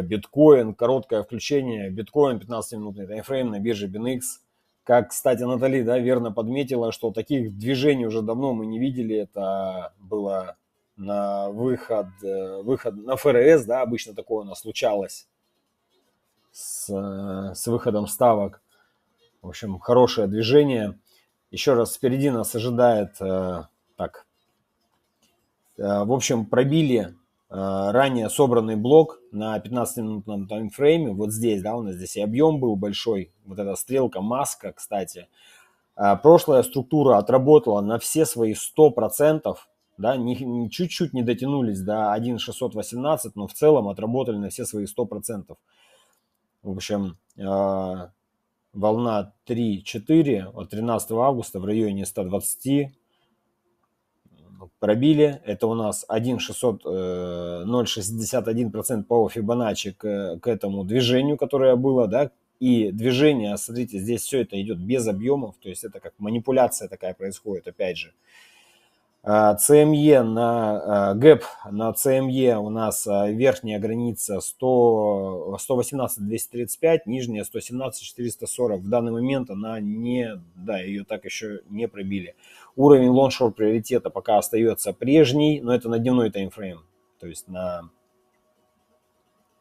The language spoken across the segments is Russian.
Биткоин, короткое включение, биткоин, 15-минутный таймфрейм на бирже BinX. Как, кстати, Натали, да, верно подметила, что таких движений уже давно мы не видели. Это было на выход на ФРС, да, обычно такое у нас случалось с выходом ставок. В общем, хорошее движение. Еще раз, впереди нас ожидает, в общем, пробили ранее собранный блок на 15-минутном таймфрейме. Вот здесь, да, у нас здесь и объем был большой. Вот эта стрелка, маска, кстати. Прошлая структура отработала на все свои 100%. Да, чуть-чуть не дотянулись до 1.618, но в целом отработали на все свои 100%. В общем, волна 3-4 от 13 августа в районе 120 пробили. Это у нас 0,61% по Фибоначчи к этому движению, которое было, да. И движение, смотрите, здесь все это идет без объемов, то есть это как манипуляция такая происходит, опять же. CME на гэп на CME у нас верхняя граница 118-235, нижняя 117-440. В данный момент она ее так еще не пробили. Уровень long-short приоритета пока остается прежний, но это на дневной таймфрейм, то есть на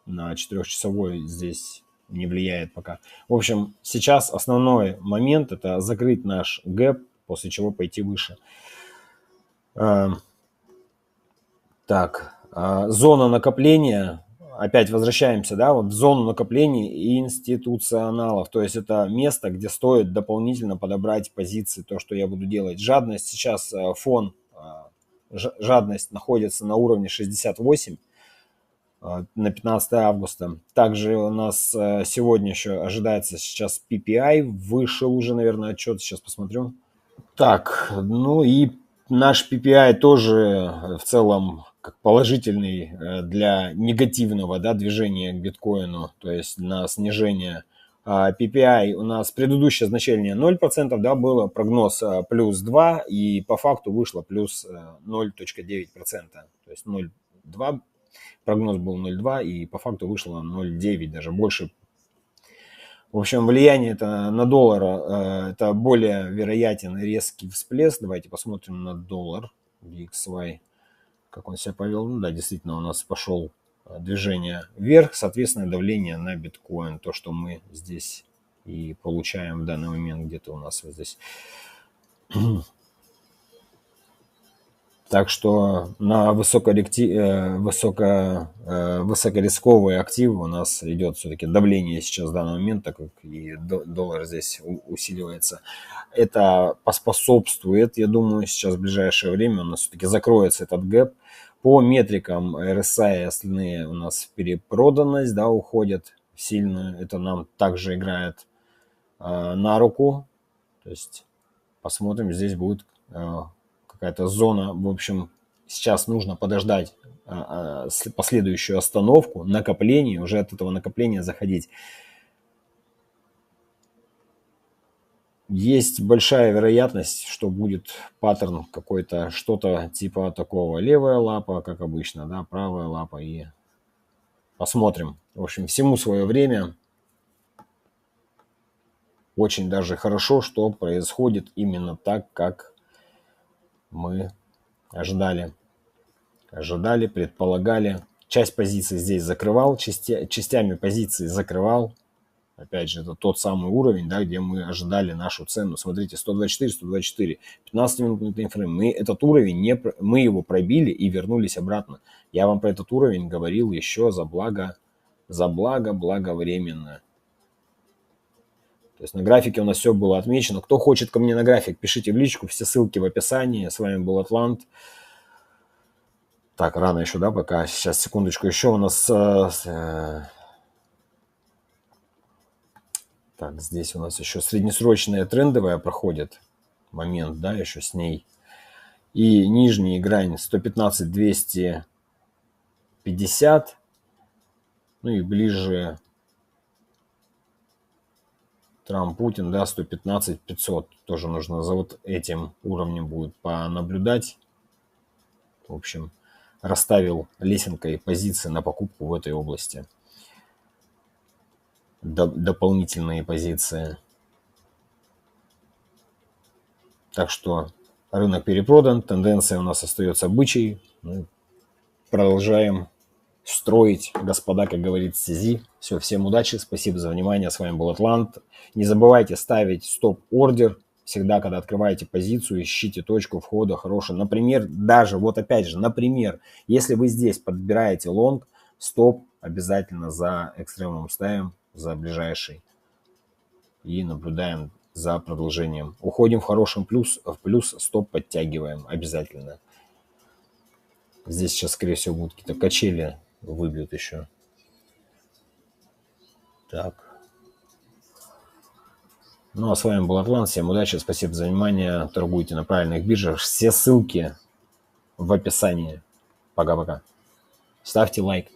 4-часовой здесь не влияет пока. В общем, сейчас основной момент это закрыть наш гэп, после чего пойти выше. Так, зона накопления, опять возвращаемся, да, вот в зону накопления институционалов, то есть это место, где стоит дополнительно подобрать позиции, то, что я буду делать. Жадность сейчас, жадность находится на уровне 68 на 15 августа. Также у нас сегодня еще ожидается сейчас PPI, вышел уже, наверное, отчет, сейчас посмотрю. Так, ну и наш PPI тоже в целом как положительный для негативного, да, движения к биткоину, то есть на снижение. PPI у нас предыдущее значение 0%, да, было прогноз плюс 2, и по факту вышло плюс 0,9%. То есть 0,2, прогноз был 0,2, и по факту вышло 0,9, даже больше. В общем, влияние это на доллар, это более вероятен резкий всплеск. Давайте посмотрим на доллар DXY, как он себя повел. Ну да, действительно, у нас пошел движение вверх, соответственно, давление на биткоин. То, что мы здесь и получаем в данный момент, где-то у нас вот здесь. Так что на высокорисковые активы у нас идет все-таки давление сейчас в данный момент, так как и доллар здесь усиливается. Это поспособствует, я думаю, сейчас в ближайшее время у нас все-таки закроется этот гэп. По метрикам RSI и остальные у нас в перепроданность, да, уходят сильно. Это нам также играет на руку. То есть посмотрим, здесь будет какая-то зона. В общем, сейчас нужно подождать последующую остановку, накопление, уже от этого накопления заходить. Есть большая вероятность, что будет паттерн какой-то, что-то типа такого. Левая лапа, как обычно, да, правая лапа, и посмотрим. В общем, всему свое время. Очень даже хорошо, что происходит именно так, как мы ожидали, предполагали. Часть позиций здесь закрывал, частями позиций закрывал. Опять же, это тот самый уровень, да, где мы ожидали нашу цену. Смотрите, 124, 15-минутный таймфрейм. Мы этот уровень, мы его пробили и вернулись обратно. Я вам про этот уровень говорил еще за благо благовременно. То есть на графике у нас все было отмечено. Кто хочет ко мне на график, пишите в личку, все ссылки в описании. С вами был Атлант. Так, рано еще, да, пока. Сейчас, секундочку, еще у нас... Так, здесь у нас еще среднесрочная трендовая проходит момент, да, еще с ней. И нижняя грань 115-250. Ну и ближе Трамп-Путин, да, 115-500. Тоже нужно за вот этим уровнем будет понаблюдать. В общем, расставил лесенкой позиции на покупку в этой области. дополнительные позиции. Так что рынок перепродан, тенденция у нас остается бычьей. Мы продолжаем строить, господа, как говорит Сизи. Все, всем удачи, спасибо за внимание. С вами был Атлант. Не забывайте ставить стоп-ордер. Всегда, когда открываете позицию, ищите точку входа хорошую. Например, даже, вот опять же, например, если вы здесь подбираете лонг, стоп обязательно за экстремумом ставим, за ближайший. И наблюдаем за продолжением. Уходим в хорошем плюс, в плюс стоп подтягиваем обязательно. Здесь сейчас, скорее всего, будут какие-то качели, выбьют еще. Так. Ну, а с вами был Атлант. Всем удачи, спасибо за внимание. Торгуйте на правильных биржах. Все ссылки в описании. Пока-пока. Ставьте лайк.